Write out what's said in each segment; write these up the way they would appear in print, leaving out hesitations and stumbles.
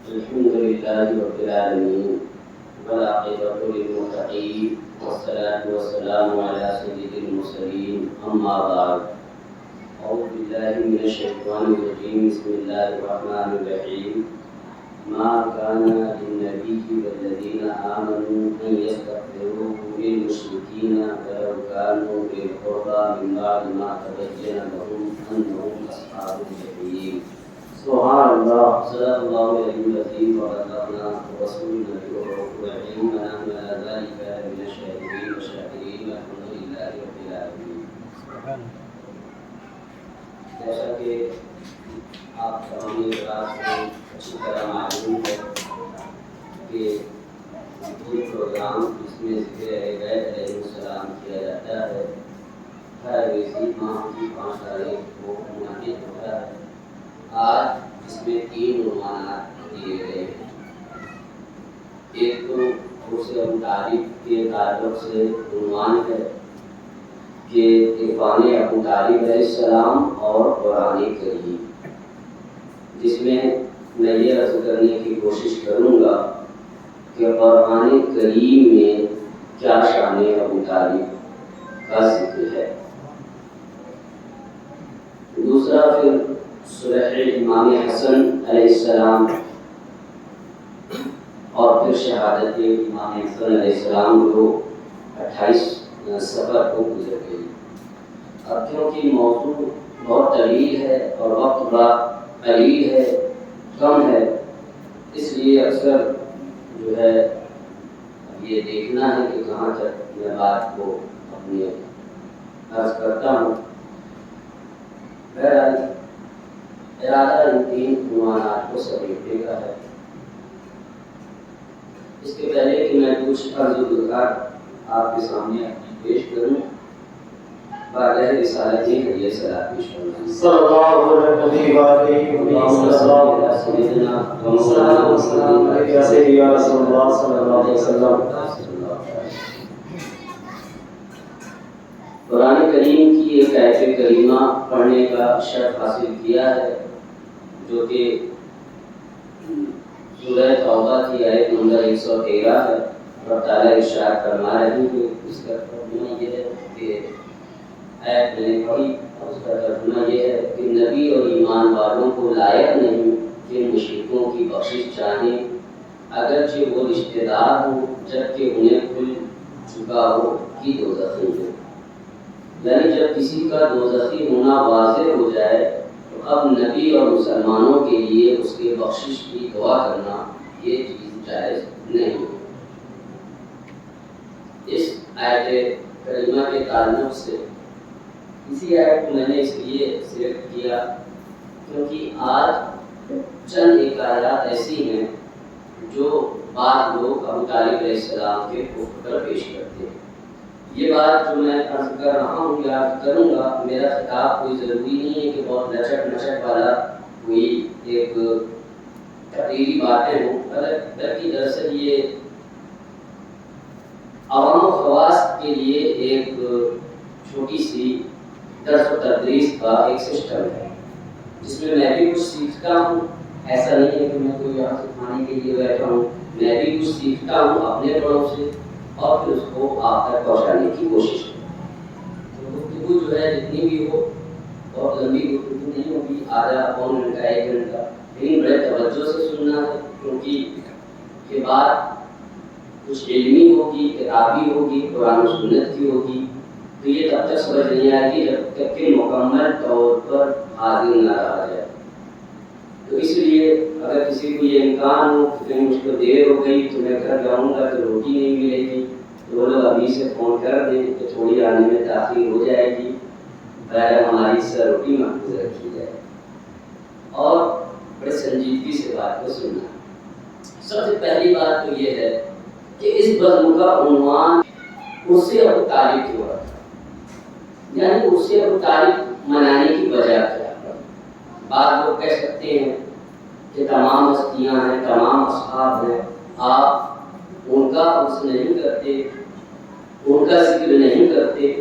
الحمد لله رب العالمين والعاقبة للمتقين والصلاة والسلام على سيد المرسلين أما بعد أعوذ بالله من الشيطان الرجيم بسم الله الرحمن الرحيم ما كان للنبي والذين آمنوا أن يستغفروا للمشركين ولو كانوا أولي القربى من بعد ما تبين لهم أنهم أصحاب الجحيم. سبحان الله صدق الله العلي العظيم وبلغنا رسول النبي الكريم ونحن على ذلك من الشاهدين والشاكرين والحمد لله رب العالمين. جیسا کہ آپ تمام حضرات کو اچھی طرح معلوم ہے کہ یہ پروگرام جس میں ذکر اہل بیت علیہ السلام کیا جاتا ہے ہر رمضان ماہ کی 5 تاریخ کو منعقد ہوتا ہے. آج اس میں 3 عنوانات دیے گئے ہیں. ایک تو عرس ابو طالب کے تعلق سے عنوان ہے کہ عرفان ابو طالب علیہ السلام اور قرآن کریم، جس میں میں یہ عرض کرنے کی کوشش کروں گا کہ قرآن کریم میں کیا شان ابو طالب کا ذکر ہے. دوسرا پھر صلح امام حسن علیہ السلام اور پھر شہادت امام حسن علیہ السلام کو 28 صفر کو گزر گئی. اب کیونکہ موضوع بہت طویل ہے اور وقت بڑا قلیل ہے، کم ہے، اس لیے اکثر جو ہے یہ دیکھنا ہے کہ کہاں تک میں بات کو اپنی عرض کرتا ہوں. بہرحال ارادہ ان 3 عنوانات کو سمیٹنے کا ہے. اس کے پہلے کہ میں کچھ عرض و گزار آپ کے سامنے پیش کروں، بارگاہ رسالت ہدیہ صلاۃ پیش کرنا ہے. صلی اللہ علیہ وسلم. قرآن کریم کی ایک آیت کریمہ پڑھنے کا شرف حاصل کیا ہے جو کہ سورہ توبہ کی آیت نمبر 113 ہے. اور تعالیٰ ارشاد فرما رہے ہیں. اس کا ترجمہ یہ ہے کہ آیت میں نے پڑھی اور اس کا ترجمہ یہ ہے کہ نبی اور ایمان والوں کو لائق نہیں کہ مشرکوں کی بخشش چاہیں اگرچہ وہ رشتہ دار ہوں جبکہ انہیں کھل چکا ہو کہ دوزخی ہو. یعنی جب کسی کا دوزخی ہونا واضح ہو جائے تو اب نبی اور مسلمانوں کے لیے اس کے بخشش کی دعا کرنا یہ چیز جائز نہیں. اس آیت کریمہ کے تعلق سے اسی آیت کو میں نے اس لیے سلیکٹ کیا کیونکہ آج چند ایک آیات ایسی ہیں جو بعض لوگ ابو طالب علیہ السلام کے کفر پر پیش کرتے ہیں. یہ بات جو میں عرض کر رہا ہوں یا کروں گا، میرا خطاب کوئی ضروری نہیں ہے کہ بہت لچک نچک والا کوئی ایک تقریری باتیں ہوں، بلکہ دراصل یہ عوام و خواص کے لیے ایک چھوٹی سی درس و تدریس کا ایک سسٹم ہے جس میں میں بھی کچھ سیکھتا ہوں. ایسا نہیں ہے کہ میں کوئی یہاں سکھانے کے لیے بیٹھا ہوں، میں بھی کچھ سیکھتا ہوں اپنے بڑوں سے اور پھر اس کو آپ تک پہنچانے کی کوشش کروں. گفتگو جو ہے جتنی بھی ہو بہت لمبی گفتگو نہیں ہوگی، آدھا پون گھنٹہ 1 گھنٹہ، لیکن بڑے توجہ سے سننا ہے کیونکہ یہ بات کچھ علمی ہوگی، کتابی ہوگی، قرآن و سنت کی ہوگی، تو یہ تب تک سمجھ نہیں آئے گی جب تک کہ مکمل طور پر حاضر نہ رہا جائے. تو اس لیے اگر کسی کو یہ امکان ہو کہ مجھ کو دیر ہو گئی تو میں گھر جاؤں گا تو روٹی نہیں ملے گی، تو وہ لوگ ابھی سے فون کر دیں کہ تھوڑی آنے میں تاخیر ہو جائے گی، بہرحال ہماری سے روٹی محفوظ رکھی جائے اور بڑے سنجیدگی سے بات کو سننا. سب سے پہلی بات تو یہ ہے کہ اس بزم کا عنوان عرس ابو طالب کیوں رکھا، یعنی عرس ابو طالب منانے کی وجہ کیا. بعض لوگ کہہ سکتے ہیں کہ تمام ہستیاں ہیں، تمام اصحاب ہیں، آپ ان کا عرس نہیں کرتے، ان کا ذکر نہیں کرتے،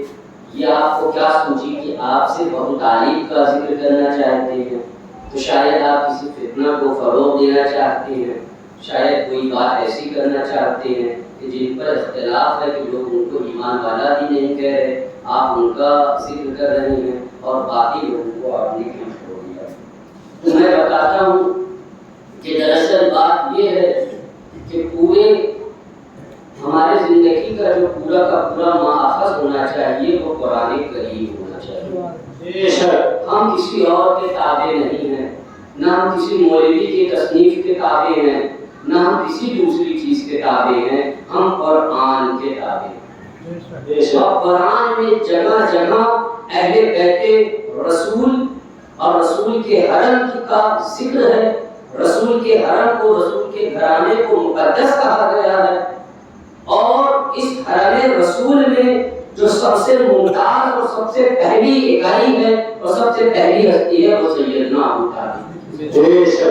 یہ آپ کو کیا سوچی کہ آپ سے ابو طالب کا ذکر کرنا چاہتے ہیں. تو شاید آپ کسی فتنہ کو فروغ دینا چاہتے ہیں، شاید کوئی بات ایسی کرنا چاہتے ہیں کہ جن پر اختلاف ہے کہ لوگ ان کو ایمان والا بھی نہیں کہہ رہے، آپ ان کا ذکر کر رہے ہیں اور باقی لوگوں کو آپ نے کیوں چھوڑ دیا۔ تو میں بتاتا ہوں کہ دراصل بات یہ ہے کہ پورے ہمارے زندگی کا جو پورا کا پورا ماخذ ہونا چاہیے وہ قرآن کریم ہونا چاہیے۔ ہم کسی اور کے تابع نہیں ہیں، نہ ہم کسی مولوی کی تصنیف کے تابع ہیں، نہ ہم کسی دوسری چیز کے تابع ہیں، ہم قرآن کے تابع ہیں۔ اور قرآن میں جگہ جگہ اہل بیت رسول اور رسول کے حرم کا ذکر ہے، رسول کے حرم کو، رسول کے گھرانے کو مقدس کہا گیا ہے، اور اس حرم رسول میں جو سب سے ممتاز اور سب سے پہلی اکائی ہے اور سب سے پہلی ہستی ہے وہ سیدنا ابو طالب۔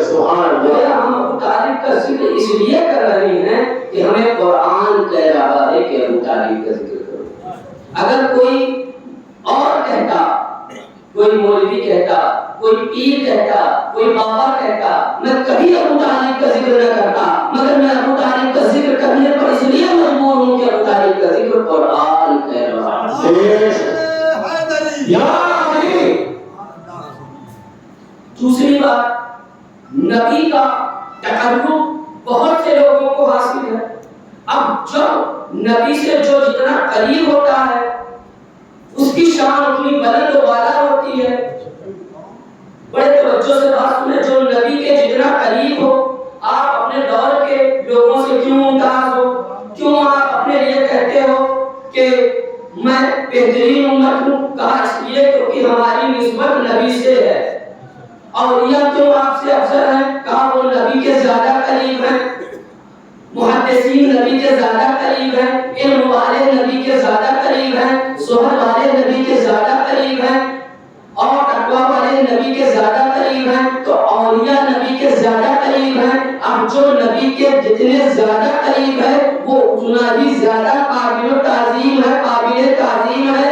سبحان اللہ۔ ہم ابو طالب کا ذکر اس لیے کر رہے ہیں کہ ہمیں قرآن کہہ رہا ہے کہ ابو طالب کا ذکر کرو۔ اگر کوئی اور کہتا، کوئی مولوی کہتا، کوئی پیر کہتا، کوئی بابا کہتا، میں کبھی ابو طالب کا ذکر نہ کرتا، مگر میں ابو طالب کا ذکر کرنے پر اس لیے مجبور ہوں کہ ابو طالب کا ذکر قرآن کہہ رہا ہے۔ دوسری بات، نبی کا تقرب بہت سے لوگوں کو حاصل ہے۔ اب جب نبی سے جو جتنا قریب ہوتا ہے اس کی شان اتنی بلند و بالا ہوتی ہے۔ بڑے توجہ سے بات سنیں، جو نبی کے جتنا قریب ہو، آپ اپنے دور کے لوگوں سے کیوں ممتاز ہو؟ کیوں آپ اپنے لیے کہتے ہو کہ میں بہترین امت ہوں؟ کہا اس لیے کیونکہ ہماری نسبت نبی سے ہے۔ اولیاء کیوں آپ سے افضل ہیں؟ کہا وہ نبی کے زیادہ قریب ہیں، محدثین نبی کے زیادہ قریب ہیں، علم والے نبی کے زیادہ قریب ہیں، زہد والے نبی کے زیادہ قریب ہیں، اور تقویٰ والے نبی کے زیادہ قریب ہیں۔ تو اولیاء نبی کے زیادہ قریب ہیں۔ اب جو نبی کے جتنے زیادہ قریب ہے وہ اتنا ہی زیادہ قابل تعظیم ہے، قابل تعظیم ہے۔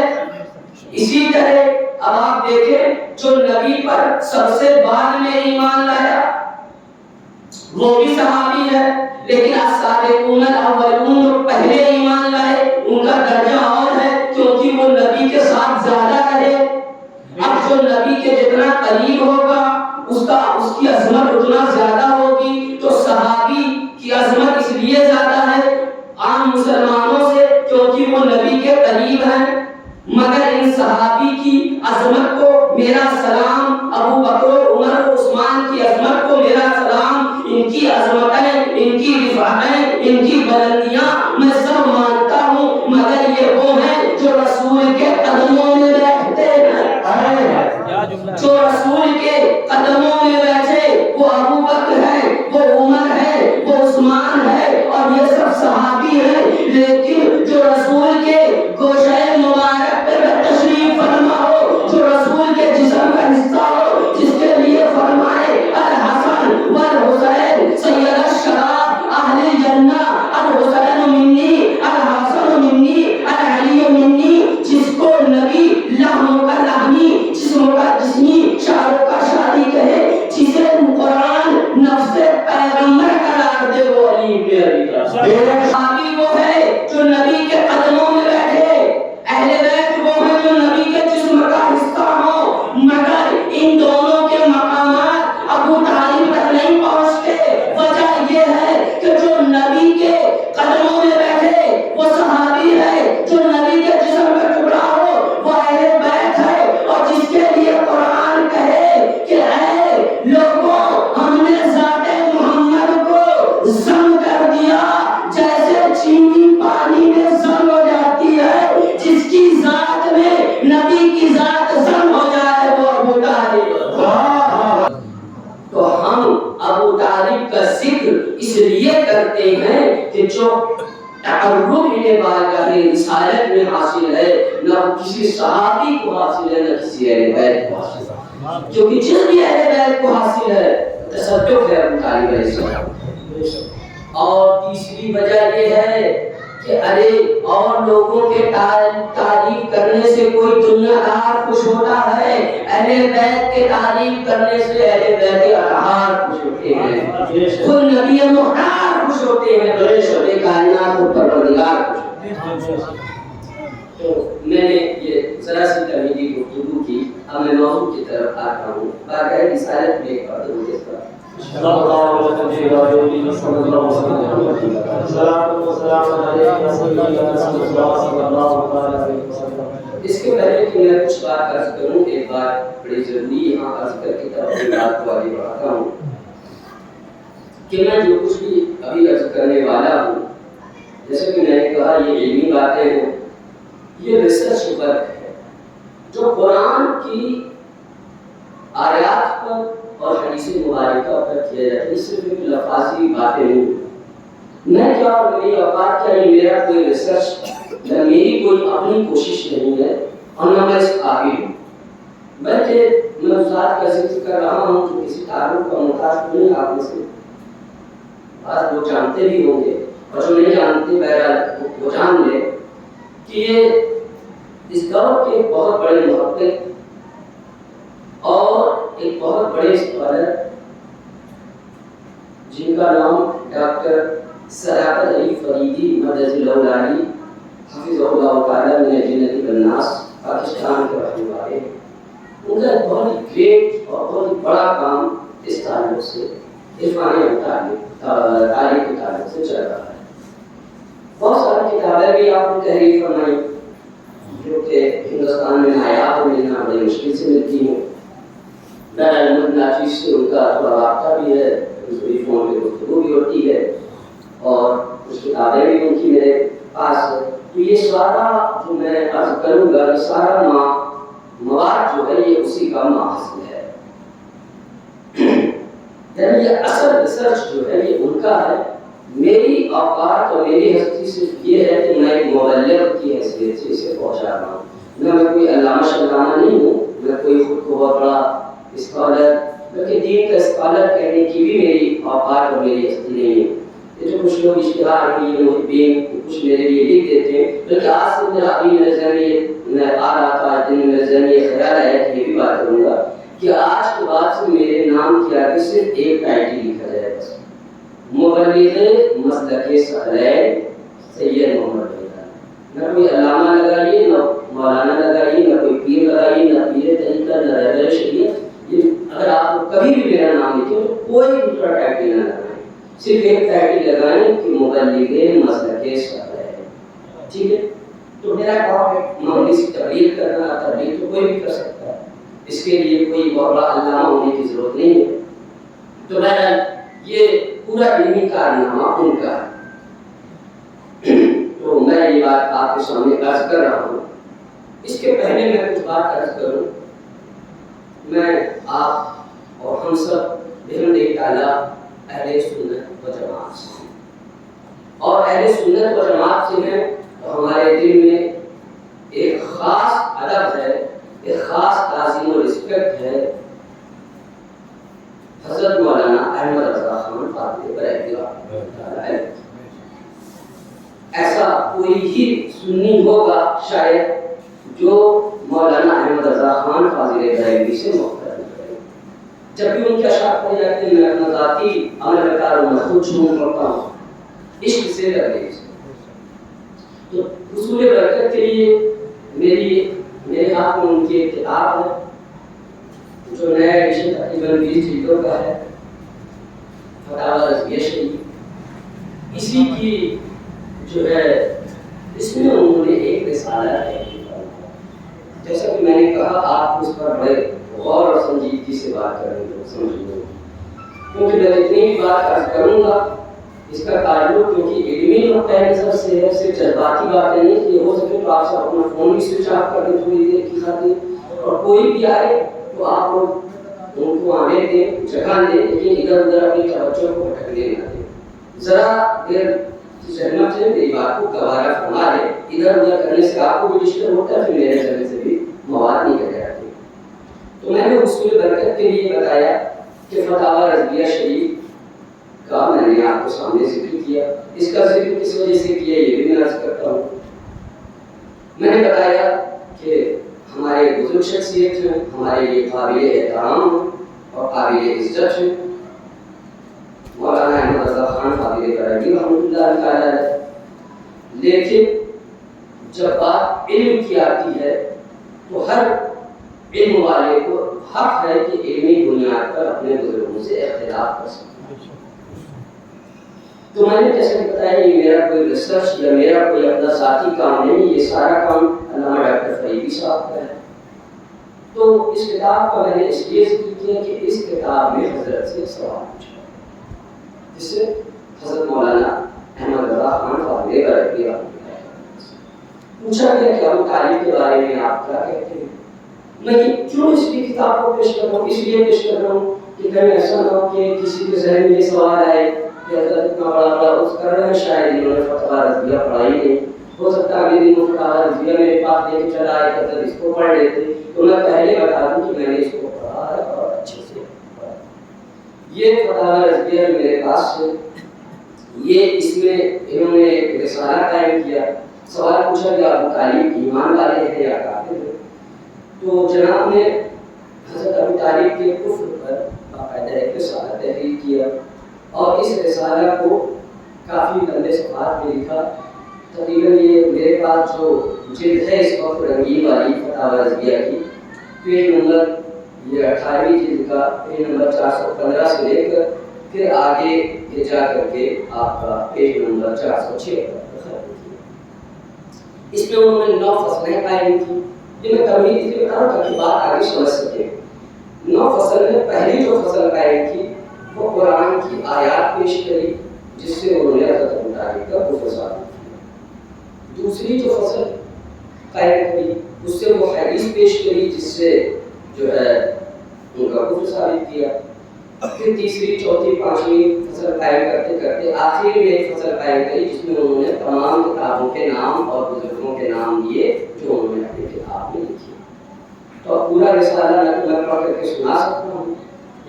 اسی طرح اب آپ دیکھیں جو نبی پر سب سے بعد میں ایمان لایا وہ بھی صحابی ہے، لیکن السابقون الاولون جو پہلے ایمان لائے ان کا درجہ اور ہے کیونکہ وہ نبی کے ساتھ زیادہ رہے۔ اب جو نبی کے جتنا قریب ہوگا اس کی عظمت اتنا زیادہ ہوگی۔ تو صحابی کی عظمت اس لیے زیادہ ہے عام مسلمانوں سے کیونکہ وہ نبی کے قریب ہیں، مگر ان صحابی کی عظمت کو میرا سلام، ابو بکر عمر عثمان کی عظمت کو میرا سلام، ان کی عظمتیں، ان کی رفعتیں، ان کی بلندیاں میں سب مانتا ہوں، مگر یہ وہ ہیں جو رسول کے قدموں میں بیٹھتے ہیں۔ جو رسول کے قدموں میں بیٹھے وہ ابو بکر ہے، وہ عمر ہے، وہ عثمان ہے، اور یہ سب صحابی ہیں۔ لیکن جو رسول کے گوشۂ مبارک پہ تشریف فرما ہو، جو رسول کے جسم کا حصہ ہو، جس کے لیے فرمائے الحسن والحسین سید الشباب اہل جنہ، الحسین منی الحسن منی العلی منی، جس کو نبی لحم کا لحمی، جسم کا جسمی، شعر کا شاعری کہے، جسے قرآن نفس پیغمبر قرار دے، وہ علی بن ابی طالب۔ صحابی وہ ہے جو نبی کے قدموں میں بیٹھے، اہل بیت وہ ہے جو نبی کے جسم کا حصہ ہو، مگر ان دونوں کے مقامات ابو طالب تک نہیں پہنچتے۔ وجہ یہ ہے کہ جو نبی کے قدموں میں بیٹھے وہ صحابی ہے، جو نبی کے جسم کا ٹکڑا ہو وہ اہل بیت ہے، اور جس کے لیے قرآن کہے کہ اے لوگوں ہم نے ذات محمد کو ضم کر دیا جیسے چینی پانی میں ضم ہو جاتی ہے، جس کی ذات میں نبی کی ذات ضم ہو جائے وہ ابو طالب۔ تو ہم ابو طالب کا ذکر اس لیے کرتے ہیں کہ جو تقرب انہیں بارگاہ رسالت میں حاصل ہے نہ وہ کسی صحابی کو حاصل ہے نہ کسی اہل بیت کو حاصل ہے، کیونکہ جس بھی اہل بیت کو حاصل ہے تصدق ہے ابو طالب علیہ السلام۔ اور تیسری وجہ یہ ہے کہ ارے اور لوگوں کے تعریف کرنے سے کوئی دنیا دار خوش ہوتا ہے، اہل بیت کے تعریف کرنے سے اہل بیت اطہار خوش ہوتے ہیں، خود نبی مختار خوش ہوتے ہیں، شب کائنات کو پروردگار خوش ہوتے ہیں۔ تو میں نے یہ ذرا سی تمہیدی گفتگو کی، اب میں موضوع کی طرف آتا ہوں۔ باقاعدہ رسالت میں ایک بات ہے اس پر اس کے پہلے کہ میں کچھ بات عرض کروں، ایک بات بڑی ضروری یہاں عرض کر کے تب اپنی بات کو آگے بڑھاتا ہوں کہ میں جو کچھ بھی ابھی عرض کرنے والا ہوں، جیسے کہ میں نے کہا یہ علمی باتیں ہیں، یہ ریسرچ ورک ہے جو قرآن کی آیات پر اور حدیث مبارکہ پر کیا جاتا ہے، صرف ایک لفاظی باتیں نہیں۔ میں کیا اور میری اوقات کیا، یہ میرا کوئی ریسرچ یا میری کوئی اپنی کوشش نہیں ہے اور نہ میں اس قابل ہوں، بلکہ میں اس ذات کا ذکر کر رہا ہوں جو کسی تعلق کا محتاج نہیں۔ آپ میں سے بعض لوگ جانتے بھی ہوں گے اور جو نہیں جانتے بہرحال وہ جان لے کہ یہ اس دور کے بہت بڑے محقق اور ایک بہت بڑے اسکالر جن کا نام ڈاکٹر صداقت علی فریدی مدد اللہ علی حفظ اللہ تعالیٰ من جنت الناس پاکستان کے رہنے والے، ان کا ایک بہت گریٹ اور بہت بڑا کام اس تعلق سے عرفانی تعلیم کے تعلق سے چل رہا ہے۔ بہت ساری کتابیں بھی آپ نے تحریر فرمائی جو کہ ہندوستان میں نایاب ملنا بڑی مشکل سے ملتی ہیں۔ احمد ناچیز سے ان کا تھوڑا رابطہ بھی ہے، فون پہ گفتگو بھی ہوتی ہے اور کچھ کتابیں بھی ان کی میرے پاس ہے۔ تو یہ سارا جو میں عرض کروں گا، یہ سارا مواد جو ہے یہ اسی کا محصول ہے، یعنی یہ اصل ریسرچ جو ہے یہ ان کا ہے۔ میری اوقات اور میری ہستی صرف یہ ہے کہ میں ایک مبلغ کی حیثیت سے اسے پہنچا رہا ہوں۔ میں کوئی علامہ شلامہ نہیں ہوں، میں کوئی خود کو بہت بڑا اسکالر بلکہ دین کا اسکالر کہنے کی بھی میری اوقات اور میری ہستی نہیں ہے۔ یہ جو کچھ لوگ اشتہار کے لیے محبین کچھ میرے لیے لکھ دیتے ہیں، بلکہ آج سے میرا ابھی میرے ذہن میں آ رہا تھا، دن میرے ذہن یہ خیال ہے کہ یہ بھی بات کروں گا کہ آج کے بعد سے میرے نام کے آگے صرف ایک ٹائٹل لکھا جائے، بس مبلغ مسلک ثقلین سید محمد علی۔ نہ کوئی علامہ لگائیے، نہ مولانا لگائیے، نہ کوئی پیر لگائیے، نہ پیر طریقہ، نہ رہبر شریعت۔ اگر آپ کبھی بھی میرا نام لکھیں تو کوئی دوسرا ٹائٹل نہ لگائیں، صرف ایک ٹائٹل لگائیں کہ مبلغ مسلک ثقلین، ٹھیک ہے؟ تو میرا کام ہے معمولی سی تبلیغ کرنا، تبلیغ تو کوئی بھی کر سکتا ہے، اس کے لیے کوئی بہت بڑا علامہ ہونے کی ضرورت نہیں ہے۔ تو بہرحال یہ پورا علمی کارنامہ ان کا ہے۔ تو میں یہ بات آپ کے سامنے عرض کر رہا ہوں۔ اس کے پہلے میں کچھ بات عرض کروں، میں آپ اور ہم سب بحمد تعالیٰ اہل سنت و جماعت سے ہیں، اور اہل سنت و جماعت سے ہیں تو ہمارے دل میں ایک خاص ادب ہے، ایک خاص تعظیم و رسپیکٹ ہے حضرت مولانا احمد رضا خان فاضل بریلوی۔ ایسا کوئی ہی سنی ہوگا شاید جو مولانا احمد رضا خان فاضل بریلوی سے مختلف ہے۔ جب بھی ان کے اشعار پڑھے جاتے ہیں میں اپنا ذاتی عمل میں کار میں خود شروع کرتا ہوں عشق سے لگے۔ تو حصول برکت کے لیے میرے ہاتھ میں ان کی ایک کتاب ہے جو نیا ایڈیشن تقریباً 20 جلدوں کا ہے، فتاوی رضویہ شریف۔ اسی کی جو ہے اس میں انہوں نے ایک رسالہ ہے، جیسا کہ میں نے کہا آپ اس پر بڑے غور اور سنجیدگی سے بات کریں گے، سمجھیں گے، کیونکہ میں اتنی بھی بات عرض کروں گا اس کا تعلق کیونکہ علمی نقطۂ نظر سے ہے، صرف جذباتی باتیں نہیں کہ ہو سکے تو آپ سے اپنا فون بھی سوئچ آف کر دیں تھوڑی دیر کی خاطر، اور کوئی بھی آئے تو آپ لوگ ان کو آنے دیں، جگہ دیں، لیکن ادھر ادھر اپنی توجہ کو بھٹکنے نہ دیں۔ ذرا دیر ذہن سے میری بات کو گوارا فرما لیں، ادھر ادھر کرنے سے آپ کو بھی ڈسٹرب ہوتا ہے، پھر میرے ذہن سے بھی مواد نہیں کر جاتے۔ تو میں نے حصول برکت کے لیے بتایا کہ فتاوی رضویہ شریف کا میں نے آپ کو سامنے ذکر کیا. اس کا ذکر کس وجہ سے کیا یہ بھی میں عرض کرتا ہوں. میں نے بتایا کہ ہمارے بزرگ شخصیت ہیں, ہمارے لیے قابل احترام ہیں اور قابل عزت ہیں. مولانا احمد رضا خان قابل کرمی رحمۃ اللہ تعالیٰ علیہ. لیکن جب بات علم کی آتی ہے تو ہر علم والے کو حق ہے کہ علمی بنیاد پر اپنے بزرگوں سے اختلاف کر سکتے ہیں. تو میں نے جیسے بتایا یہ میرا کوئی ریسرچ یا میرا کوئی اپنا ذاتی کام نہیں, یہ سارا کام علامہ ڈاکٹر فریدی صاحب کا ہے. تو اس کتاب کا میں نے اس لیے ذکر کیا کہ اس کتاب میں حضرت سے سوال پوچھا جس سے حضرت مولانا احمد رضا خان قابل کرمی پوچھا گیا کہ ابو طالب کے بارے میں آپ کیا کہتے ہیں. میں کیوں اس کی کتاب کو پیش کر رہا ہوں, اس لیے پیش کر رہا ہوں کہ کہیں ایسا نہ ہو کہ کسی کے ذہن میں یہ سوال آئے کہ حضرت اتنا بڑا بڑا اس کر رہے ہیں, شاید انہوں نے فتویٰ رضویہ پڑھا ہی نہیں, ہو سکتا ہے اگلے دن فتویٰ رضویہ میرے پاس لے کے چلا آئے کہ حضرت اس کو پڑھ لیتے. تو میں پہلے بتا دوں کہ میں نے اس کو پڑھا ہے اور اچھے سے پڑھا. یہ فتویٰ رضویہ میرے پاس ہے, یہ اس میں انہوں نے ایک رسالہ قائم کیا. سوال پوچھا کہ ابو طالب ایمان والے ہیں یا کافر ہیں. تو جناب نے حضرت ابو طالب کے کفر پر باقاعدہ ایک رسالہ تحریر کیا اور اس رسالہ کو کافی لمبے صفحات میں لکھا. تقریباً یہ میرے پاس جو جلد ہے اس وقت رنگین والی فتاوی رضویہ کی, پیج نمبر یہ 18ویں جلد کا پیج نمبر 415 سے لے کر پھر آگے یہ جا کر کے آپ کا پیج نمبر 406 پر. اس میں انہوں نے 9 فصلیں قائم کی. یہ میں تمہید اس لیے بتا رہا ہوں تاکہ بات آگے سمجھ سکے. 9 فصل میں پہلی جو فصل قائم کی وہ قرآن کی آیات پیش کری جس سے انہوں نے حضرت ابو طالب کا کفر ثابت کیا. دوسری جو فصل قائم کی اس سے وہ حدیث پیش کری جس سے جو ہے ان کا کفر ثابت کیا. پھر تیسری, چوتھی, 5ویں فصل قائم کرتے کرتے آخر میں ایک فصل قائم کری جس میں انہوں نے تمام کتابوں کے نام اور بزرگوں کے نام دیے جو انہوں نے اپنی کتاب میں لکھی. تو اب پورا رسالہ نہ تو میں پڑھ کر کے سنا سکتا ہوں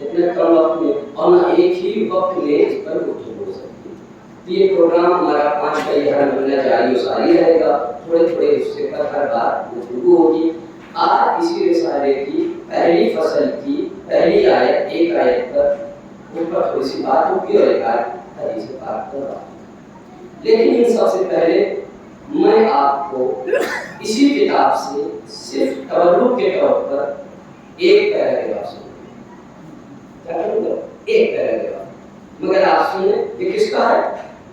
اتنے کم وقت میں, اور نہ ایک ہی وقت میں اس پر گفتگو ہو سکتی. یہ پروگرام ہمارا 5 کا یہ ہر مہینہ جاری و ساری رہے گا, تھوڑے تھوڑے حصے پر ہر بار گفتگو ہوگی. آج اسی رسالے کی پہلی فصل کی پہلی آیت, ایک آیت پر ان پر تھوڑی سی بات ہوگی اور ایک آیت حدیث پاک پر بات. لیکن ان سب سے پہلے میں آپ کو اسی کتاب سے صرف تبرک کے طور پر ایک پیراگراف سنوں. کیا کروں گا؟ ایک پیراگراف. مگر آپ سنیں یہ کس کا ہے؟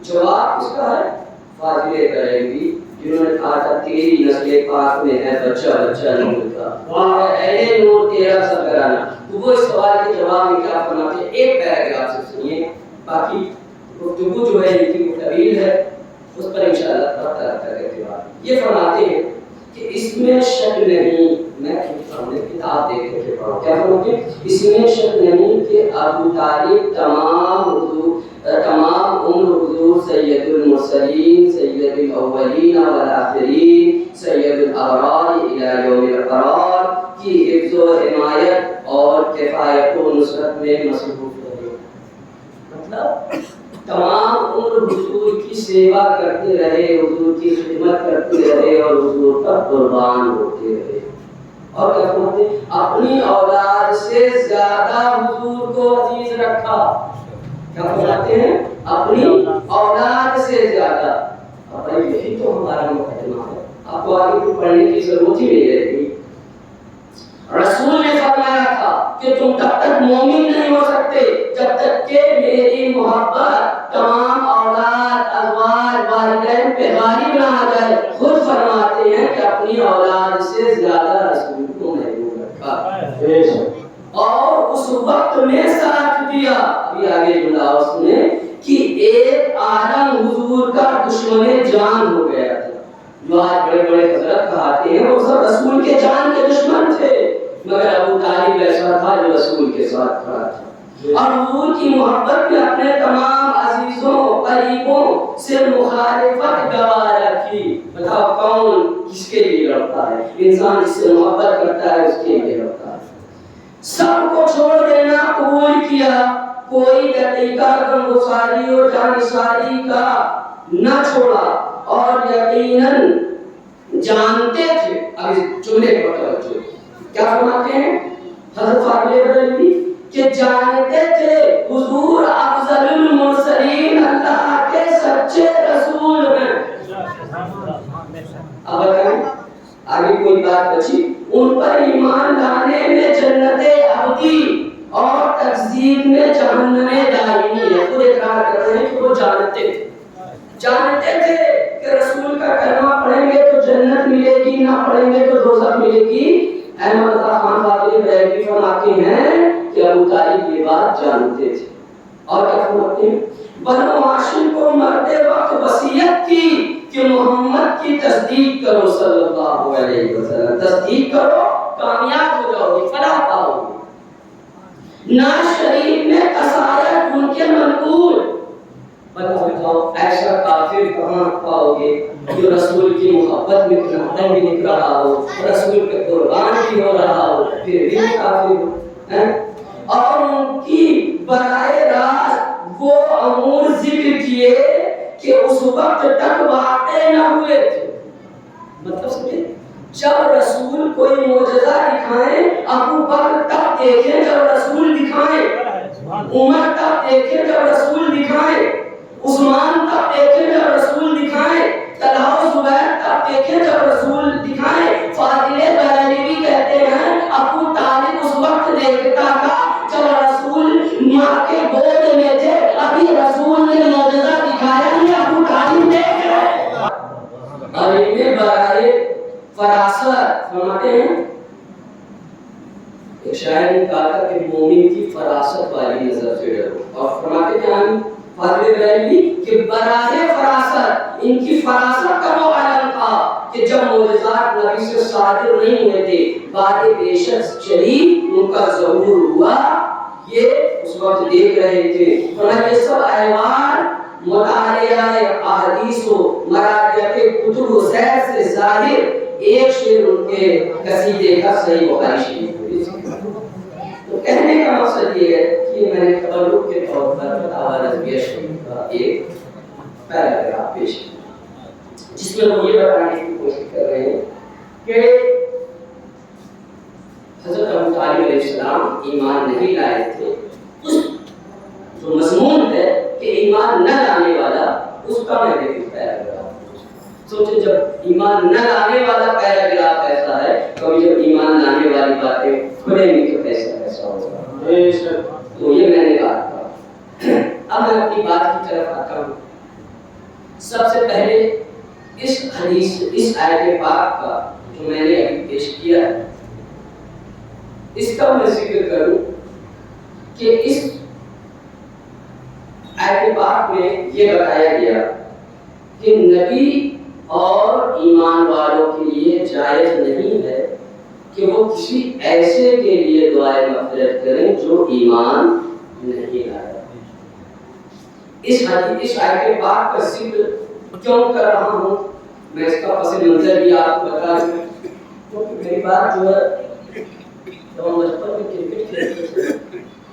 جواب کس کا ہے؟ فاضل بریلوی جنہوں نے کہا تھا تیری نسل پاک میں ہے بچہ بچہ نور کا, اے نور تیرا سرگرانہ. تو وہ اس سوال کے جواب میں کیا فرماتے ہیں ایک پیراگراف سے سنیے. باقی گفتگو جو ہے ان کی طویل ہے, اس پر انشاءاللہ طرح کر کے بات. یہ فرماتے ہیں کہ اس میں شک نہیں, میں سامنے کتاب دیکھ کر کے پڑھا کیا فرماتے ہیں, اس میں شک نہیں کہ ابو طالب تمام عمر حضور سید المرسلین سید الاولین والآخرین سید الابرار الی یوم القرار کی حفظ و حمایت اور کفایت و نصرت میں مصروف رہے. مطلب تمام عمر حضور کی سیوا کرتے رہے, حضور کی خدمت کرتے رہے اور حضور پر قربان ہوتے رہے. اور کیا فرماتے ہیں, اپنی اولاد سے زیادہ حضور کو عزیز رکھا. کیا فرماتے ہیں, اپنی اولاد سے زیادہ. اب یہی تو ہمارا مقدمہ ہے, آپ کو آگے کچھ پڑھنے کی ضرورت ہی نہیں رہے گی. رسول نے فرمایا تھا کہ تم تب تک مومن نہیں ہو سکتے جب تک کہ میری محبت تمام اولاد, ازواج, والدین پہ غالب نہ آ جائے. خود فرماتے ہیں کہ اپنی اولاد سے زیادہ رسول کو محبوب رکھا اور اس وقت میں ساتھ دیا. ابھی آگے جملہ سنیں کہ ایک آدم حضور کا دشمن جان ہو گیا تھا. جو آج بڑے بڑے حضرت کہاتے ہیں وہ سب رسول کے جان کے دشمن تھے, مگر ابو طالب ایسا تھا جو رسول کے ساتھ کھڑا تھا اور حضور کی محبت میں اپنے تمام عزیزوں قریبوں سے مخالفت گوارا کی. بتاؤ کون کس کے لیے لڑتا ہے؟ انسان جس سے محبت کرتا ہے اس کے لیے لڑتا ہے. سب کو چھوڑ دینا قبول کیا, کوئی دقیقہ غمگساری اور جانثاری کا نہ چھوڑا اور یقیناً جانتے تھے. اب اس جملے پر توجہ, کیا فرماتے ہیں حضرت فاضل بریلوی کہ جانتے تھے حضور افضل المرسلین اللہ کے سچے رسول ہیں. اب بتائیں آگے کوئی بات بچی؟ ان پر ایمان لانے میں جنت ابدی اور تکذیب میں جہنم دائمی ہے. خود اقرار کر رہے ہیں کہ وہ جانتے تھے کہ رسول کا کلمہ پڑھیں گے تو جنت ملے گی, نہ پڑھیں گے تو دوزخ ملے گی. احمد رضا خان فاضل بریلوی فرماتے ہیں کہ ابو طالب یہ بات جانتے تھے. اور کیا فرماتے ہیں؟ بنو ہاشم کو مرتے وقت وصیت کی کہ محمد کی تصدیق کرو صلی اللہ علیہ وسلم, تصدیق کرو کامیاب ہو جاؤ گے, فلاح پاؤ گے. ناز شریف میں قصائد ان کے منقول, بتاؤ ایسا کافر کہاں پاؤ گے جو رسول کی محبت میں بھی نکل رہا ہو, رسول پہ قربان بھی ہو رہا ہو, پھر بھی کافر ہو. اور ان کی براہ راست وہ امور ذکر کیے کہ اس وقت تک واقع نہ ہوئے تھے. مطلب سمجھے, جب رسول کوئی معجزہ دکھائیں ابو بکر تب دیکھیں جب رسول دکھائیں, عمر تب دیکھیں جب رسول دکھائیں, عثمان تب دیکھیں جب رسول دکھائیں, طلحہ و زبیر تب دیکھیں جب رسول دکھائیں. فاضل بریلوی کہتے ہیں ابو طالب اس وقت دیکھتا تھا جب رسول ماں کے گود میں تھے, ابھی رسول نے معجزہ دکھایا نہیں, ابو طالب دیکھ رہے. اور ان میں برائے فراست فرماتے ہیں, ایک شاعر نے کہا کہ مومن کی فراست والی نظر سے ڈرو. اور فرماتے ہیں فاضل بریلوی کہ براہ فراست ان کی فراست کا وہ عالم تھا کہ جب معجزات نبی سے صادر نہیں ہوئے تھے, بعد بیشت شریف ان کا ظہور ہوا, یہ اس وقت دیکھ رہے تھے. فرمایا یہ سب احوال مطالعہ احادیث و مراجع کتب و سیر سے ظاہر ایک شعر ان کے قصیدے کا صحیح بخاری شریف ہے. تو کہنے کا مقصد یہ ہے کہ میں نے تبرک کے طور پر فتاوی رضویہ شریف کا ایک پیراگراف پیش کیا جس میں وہ یہ بتانے کی کوشش کر رہے ہیں کہ حضرت ابو طالب علیہ السلام ایمان نہیں لائے تھے. اس جو مضمون ہے کہ ایمان نہ لانے والا, اس کا میں نے پیراگراف سوچے. جب ایمان نہ لانے والا پیراگراف ایسا ہے, کبھی جب ایمان لانے والی باتیں کھلیں گی تو ایسا ہوگا. تو یہ میں نے بات کہا. اب میں اپنی بات کی طرف آتا ہوں. سب سے پہلے اس حدیث, اس آیت پاک کا جو میں نے ابھی پیش کیا ہے, اس کا میں ذکر کروں کہ اس آیت پاک میں یہ بتایا گیا کہ نبی اور ایمان والوں کے لیے جائز نہیں ہے کہ وہ کسی ایسے کے لیے دعائے مغفرت کریں جو ایمان نہیں لایا. اس آیت پاک کا ذکر کیوں کر رہا ہوں, میں اس کا پس منظر بھی آپ کو بتا دوں. کیونکہ میری بات جو ہے جب ہم بچپن میں کرکٹ کھیلتے تھے,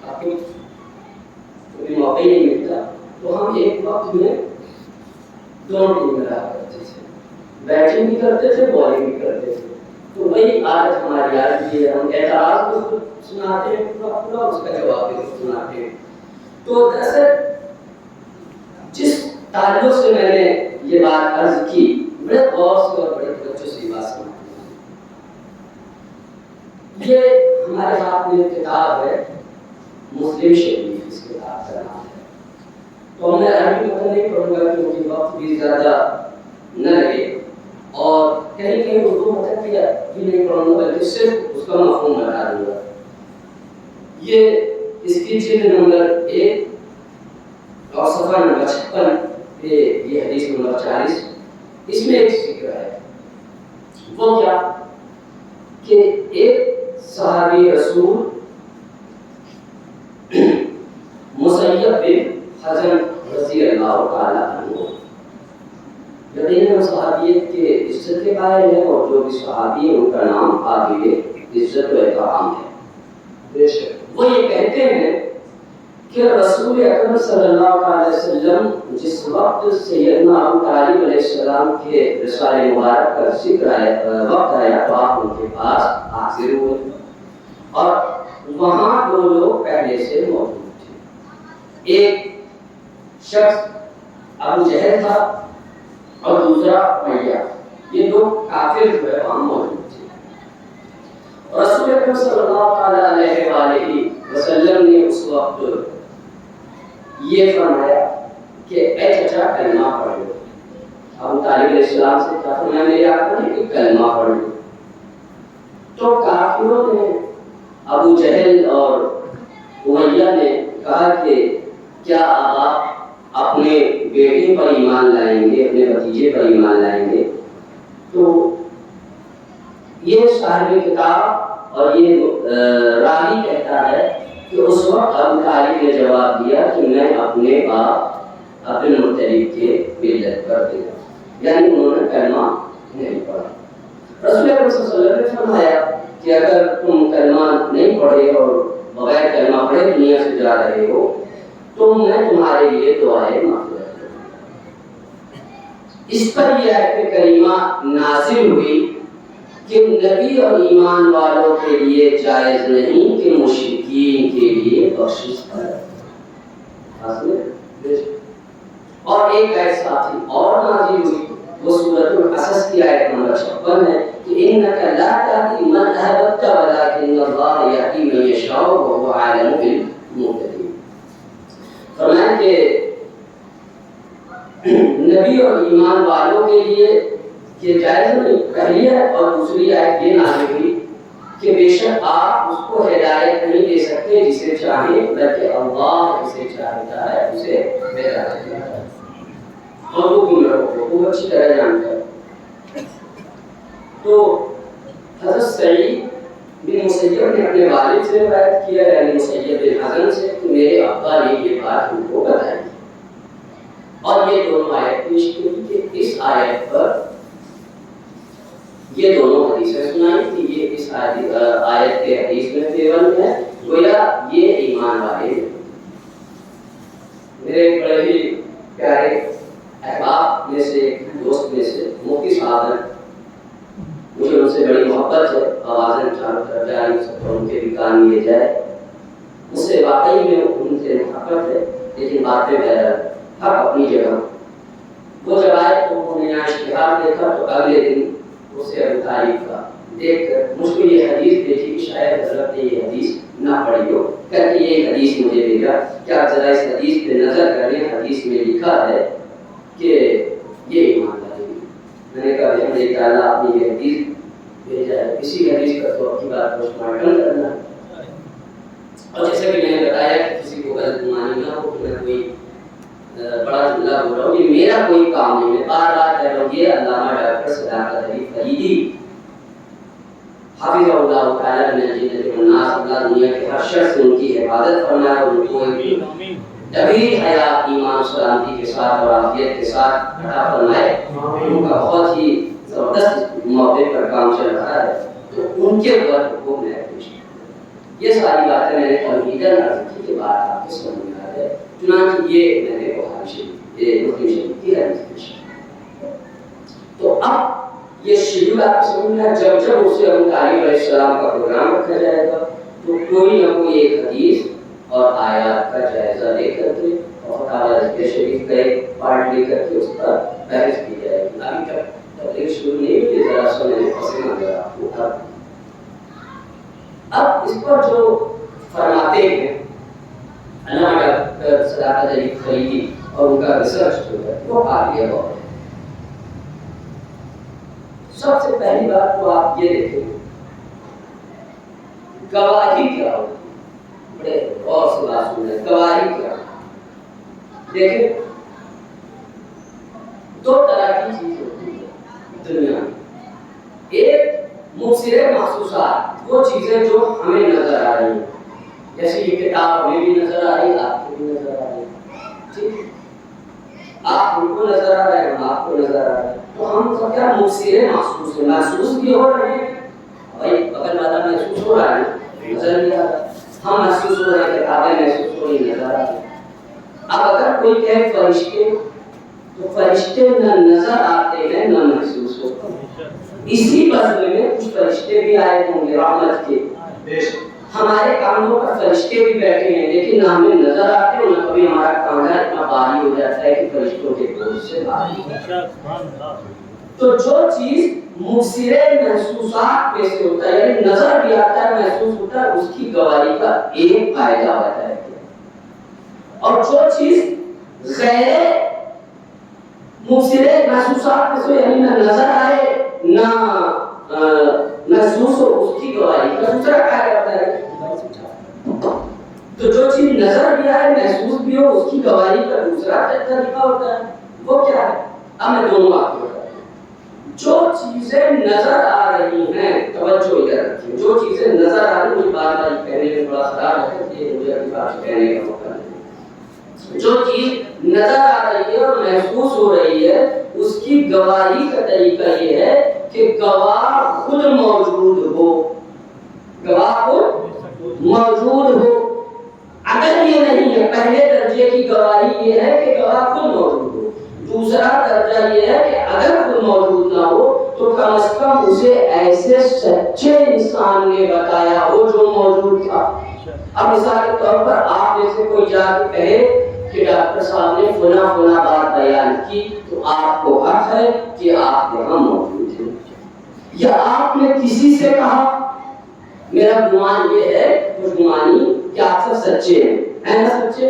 آپ کو کبھی موقع ہی نہیں ملتا, تو ہم ایک وقت میں دونوں ٹیم میں رہا کرتے تھے, بیٹنگ بھی کرتے تھے, بالنگ بھی کرتے تھے. تو وہی عادت ہماری آتی ہے, ہم اعتراض کو سناتے ہیں پورا, اس کا جواب بھی سناتے ہیں. تو دراصل جس تعلق سے میں نے یہ بات عرض کی, بڑے غور سے اور بڑے توجہ سے بات سناتے ہیں. یہ ہمارے ہاتھ میں کتاب ہے مسلم شریف, اس کتاب کا نام ہے. تو میں عربی متن نہیں پڑھوں گا کیونکہ وقت بھی زیادہ نہ لگے, اور کہیں کہیں اردو متن بھی نہیں پڑھوں گا بلکہ صرف اس کا مفہوم بتا دوں گا. یہ اس کی جلد نمبر 1 اور صفحہ نمبر 56 پہ یہ حدیث نمبر 40, اس میں ایک ذکر ہے. وہ کیا کہ ایک صحابی رسول مسیب بن حزن رضی اللہ تعالی عنہ, یقیناً صحابیت کے عزت کے قائل ہیں, اور جو بھی صحابی ہیں ان کا نام قابل عزت و احترام ہے. وہ یہ کہتے ہیں کہ رسول اکرم صلی اللہ علیہ وسلم جس وقت سیدنا ابو طالب علیہ السلام کے رسالہ مبارک کا ذکر وقت آیا تو آپ ان کے پاس حاضر ہوئے اور وہاں دو لوگ پہلے سے موجود تھے. ایک شخص ابو جہل تھا اور دوسرا امیہ. یہ دو کافر جو ہے وہاں موجود تھے. رسول اکرم صلی اللہ علیہ وآلہ وسلم نے اس وقت یہ فرمایا کہ اے چچا کلمہ پڑھ لو. ابو طالب علیہ السلام سے کیا فرمایا؟ میرے آقا نے کہ کلمہ پڑھ لو. تو کافروں نے ابو جہل اور امیہ نے کہا کہ کیا آپ اپنے بیٹے پر ایمان لائیں گے، اپنے بھتیجے پر ایمان لائیں گے؟ تو یہ صاحب کتاب اور یہ راوی کہتا ہے کہ اس وقت ابو طالب نے جواب دیا کہ میں اپنے باپ عبد المطلب کے ملت پر دوں. یعنی انہوں نے کلمہ نہیں پڑھا. رسول اکرم صلی اللہ علیہ وسلم نے فرمایا کہ اگر تم کلمہ نہیں پڑھے اور بغیر کلمہ پڑھے دنیا سے جا رہے ہو تو میں تمہارے لیے دعائیں مغفرت کروں. اس پر یہ آیت کریمہ نازل ہوئی کہ نبی اور ایمان والوں کے لیے جائز نہیں کہ مشرکین کے لیے بخشش کرے. اور ایک آیت ساتھی اور نازل ہوئی، وہ سورۃ القصص کی آیت نمبر 56 ہے کہ انک لا تهدی من احببت ولکن اللہ یہدی من یشاء وهو اعلم بالمهتدین. فرمایا کہ نبی اور ایمان والوں کے لیے یہ جائز نہیں. پہلی ہے اور دوسری آیت یہ نازل ہوئی کہ بے شک آپ اس کو ہدایت نہیں دے سکتے جسے چاہیں، بلکہ اللہ جسے چاہتا ہے اسے ہدایت دیتا ہے اور وہ گمراہ کو وہ اچھی طرح جانتا ہے. تو حضرت سعید بن مسیب نے اپنے والد سے روایت کیا، یعنی مسیب بن حزن سے، کہ میرے ابا نے یہ بات ان کو بتائی اور یہ دونوں آیت پیش کی کہ اس آیت پر یہ دونوں حدیثیں سنائی تھی. یہ اس آیت کے حدیث میں پیوند ہے، گویا یہ ایمان والے ہیں. میرے بڑے ہی پیارے احباب میں سے دوست میں سے مفتی صاحب ہیں، مجھے ان سے بڑی محبت ہے. آوازیں چاروں طرف جا رہی سب ان کے بھی کان لیے جائے. مجھ سے واقعی میں ان سے محبت ہے، لیکن باتیں بہرحال حق اپنی جگہ. وہ جب آئے تو انہوں نے اشتہار دیکھا تو اگلے دن اسے ابو طالب کا دیکھ کر مجھ کو یہ حدیث دیکھی کہ شاید حضرت نے یہ حدیث نہ پڑھی ہو، کر کے یہ حدیث مجھے بھیجا کہ آپ ذرا اس حدیث پہ نظر کر لیں. حدیث میں لکھا ہے کہ یہ ایمان لانے. میں نے کہا الحمد للہ آپ نے یہ حدیث بھیجا ہے، اسی حدیث کا تو اپنی بات پوسٹ مارٹم کرنا. اور جیسا کہ میں نے بتایا کہ کسی کو غلط گمانی نہ ہو کہ میں کوئی بڑا جملہ بول رہا ہوں، یہ میرا کوئی کام نہیں. میں بار بار کہہ رہا ہوں یہ علامہ ڈاکٹر صداقت علی فریدی حافظ اللہ تعالیٰ نے جنت الناس اللہ دنیا کے ہر شخص سے ان کی حفاظت فرمائے اور ان کو ایک طویل حیات ایمان سلامتی کے ساتھ اور عافیت کے ساتھ عطا فرمائے. ان کا بہت ہی زبردست موقع پر کام چل رہا ہے تو ان کے اوپر کو میں پیش یہ ساری باتیں میں نے تمہیداً عرض کی کہ بات آپ کے سمجھ میں آ جائے. چنانچہ یہ میں نے بخاری شریف یہ مسلم شریف کی حدیث پیش کی. تو اب یہ شیڈول آپ سمجھ میں جب جب اسے ابو طالب علیہ السلام کا پروگرام رکھا جائے گا تو کوئی نہ کوئی ایک حدیث اور آیات کا جائزہ لے کر کے اور تعالیٰ ذکر شریف کا ایک پارٹ لے کر کے اس پر بحث کی جائے گی. ابھی تک تبلیغ شروع نہیں ہوئی، ذرا سا میں نے پسند نظر آپ کو. اب اس پر جو فرماتے ہیں علامہ ڈاکٹر صداقت علی فریدی اور ان کا ریسرچ جو ہے وہ قابل غور ہے. سب سے پہلی بات تو آپ یہ دیکھیں گواہی کیا ہوتی ہے. بڑے غور سے بات سن رہے ہیں. گواہی کیا دیکھیں دو طرح کی چیز ہوتی ہے دنیا میں. ایک مبصر محسوسات، وہ چیزیں جو ہمیں نظر آ رہی ہیں، جیسے یہ کتاب ہمیں بھی نظر آ رہی ہے، آپ کو بھی نظر آ رہی ہے. ٹھیک، آپ ان کو نظر آ رہے ہیں، ہم آپ کو نظر آ رہے ہیں. تو ہم سب کیا مبصر محسوس ہیں، محسوس بھی ہو رہے ہیں. بھائی بغل والا محسوس ہو رہا ہے، نظر نہیں آ رہا. ہم محسوس ہو رہے ہیں، کتابیں محسوس ہو رہی نظر آ رہی۔ اب اگر کوئی کہے فرشتے، تو فرشتے نہ نظر آتے ہیں نہ محسوس ہوتے ہیں۔ اسی بزم میں کچھ فرشتے بھی آئے ہوں گے رحمت کے، ہمارے کانوں پر فرشتے بھی بیٹھے ہیں، لیکن نہ ہمیں نظر آتے ہیں نہ کبھی ہمارا کانڈا اتنا بھاری ہو جاتا ہے کہ فرشتوں کے بوجھ سے بھاری ہو جاتا ہے۔ تو جو چیز مبصرے محسوسات میں سے ہوتا ہے، یعنی نظر بھی آتا ہے محسوس ہوتا ہے، اس کی گواہی کا ایک فائدہ ہوتا ہے، اور جو چیز غیر مبصرے محسوسات میں سے یعنی نہ نظر آئے نہ محسوس ہو، اس کی گواہی کا دوسرا فائدہ ہوتا ہے۔ تو جو چیز نظر بھی آئے محسوس بھی ہو، اس کی گواہی کا دوسرا طریقہ ہوتا ہے، وہ کیا ہے؟ اب میں دونوں آپ کو بتاتا ہوں۔ جو چیزیں نظر آ رہی ہیں، توجہ ادھر رکھیے، جو چیزیں نظر آ رہی ہیں، مجھے بار بار کہنے میں بڑا خراب ہے کہ مجھے اپنی بات کہنے کا موقع نہیں۔ جو چیز نظر آ رہی ہے اور محسوس ہو رہی ہے، اس کی گواہی کا طریقہ یہ ہے کہ گواہ خود موجود ہو، گواہ خود موجود ہو۔ اگر یہ نہیں ہے، پہلے درجے کی گواہی یہ ہے کہ گواہ خود موجود ہو۔ دوسرا درجہ یہ ہے کہ اگر خود موجود نہ ہو تو کم از کم اسے ایسے سچے انسان نے بتایا ہو جو موجود تھا۔ اب مثال کے طور پر آپ میں سے کوئی جا کے کہے کہ ڈاکٹر صاحب نے فلاں فلاں بات بیان کی، تو آپ کو حق ہے کہ آپ یہاں موجود ہیں۔ یا آپ نے کسی سے کہا، میرا گمان یہ ہے، کچھ گمانی کہ آپ سب سچے ہیں نا سچے؟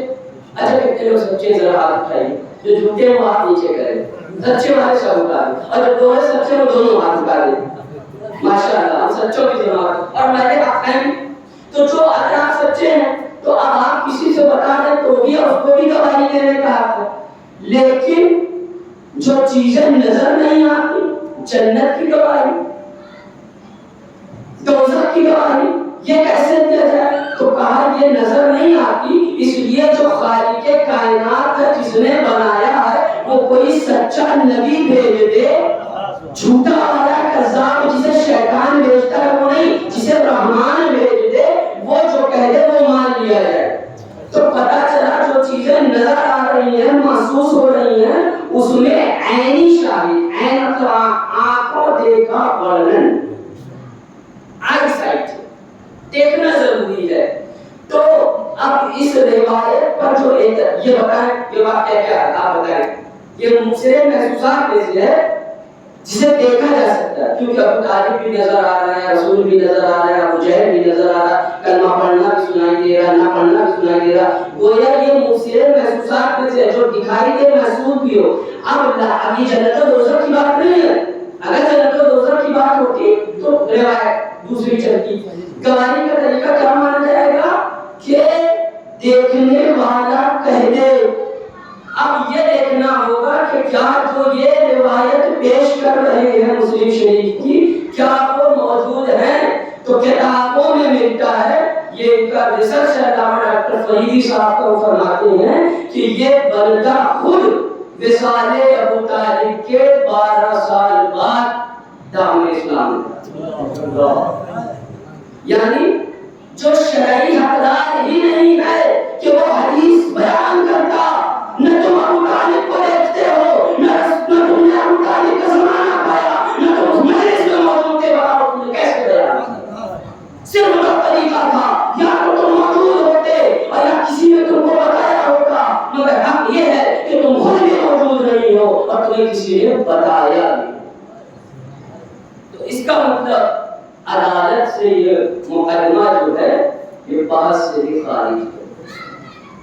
اچھا کتنے لوگ سچے ہیں ذرا ہاتھ اٹھائیے، جو جھوٹے ہیں وہ ہاتھ نیچے کریں، سچے والے سب اٹھا دیں، اور جو دونوں سچے ہیں وہ دونوں ہاتھ اٹھا دیں۔ ماشاءاللہ ہم سچوں کی جماعت، اور میرے ہاتھ ہیں۔ تو جو اگر آپ سچے ہیں تو اب آپ کسی سے بتا دیں تو بھی اس کو بھی گواہی دینے کا حق ہے۔ لیکن جو چیزیں نظر نہیں آتی، جنت کی گواہی، دوزخ کی گواہی، یہ کیسے دیا جائے؟ تو کہا یہ نظر نہیں آتی، اس لیے جو خالق کائنات ہے جس نے بنایا ہے وہ کوئی سچا نبی بھیج دے، جھوٹا والا کذاب جسے شیطان بھیجتا ہے وہ نہیں، جسے رحمان بھیج دے، وہ جو کہہ دے وہ مان لیا جائے۔ تو پتہ چلا جو چیزیں نظر آ رہی ہیں، محسوس ہو رہی ہیں، اس میں عینی شاہد، عین آنکھوں دیکھا ورنن، آئی سائٹ دیکھنا ضروری ہے۔ تو اب اس روایت پر جو ایک یہ بتائیں، یہ واقعہ کیا ہے آپ بتائیں؟ یہ مبصرے محسوسات میں سے ہے جسے دیکھا جا سکتا ہے، کیونکہ ابو طالب بھی نظر آ رہا ہے، رسول بھی نظر آ رہا ہے، ابو جہل بھی نظر آ رہا ہے، کلمہ پڑھنا بھی سنائی دے رہا ہے، نہ پڑھنا بھی سنائی دے رہا ہے۔ گویا یہ مبصرے محسوسات میں سے جو دکھائی دے محسوس بھی ہو۔ اب یہ جنت و دوزخ کی بات نہیں ہے، اگر جنت و دوزخ کی بات ہوتی تو روایت دوسری چلتی۔ گواہی کا طریقہ کیا مانا جائے گا کہ دیکھنے والا کہہ دے۔ اب یہ دیکھنا ہوگا کہ کیا جو یہ روایت پیش کر رہے ہیں مسلم شریف کی، کیا وہ موجود ہیں؟ تو کتابوں میں ملتا ہے، یہ ان کا ریسرچ ہے، علامہ ڈاکٹر فریدی صاحب کو فرماتے ہیں کہ یہ بندہ خود وصال ابو طالب کے 12 سال بعد دامن اسلام یعنی جو شرعی حقدار ہی نہیں ہے کہ وہ حدیث بیان کرتا، نہ تم ابو طالب کو دیکھتے ہو، نہ تم نے ابو طالب کا زمانہ پایا، نہ تم اس مجلس میں موجود تھے، بتاؤ تم نے کیسے بیان کیا؟ صرف دو طریقہ تھا، یا تو تم موجود ہوتے اور یا کسی نے تم کو بتایا ہوتا، مگر حق یہ ہے کہ تم خود بھی موجود نہیں ہو اور تمہیں کسی نے بتایا بھی۔ تو اس کا مطلب عدالت سے یہ مقدمہ جو ہے یہ بحث سے بھی خارج ہے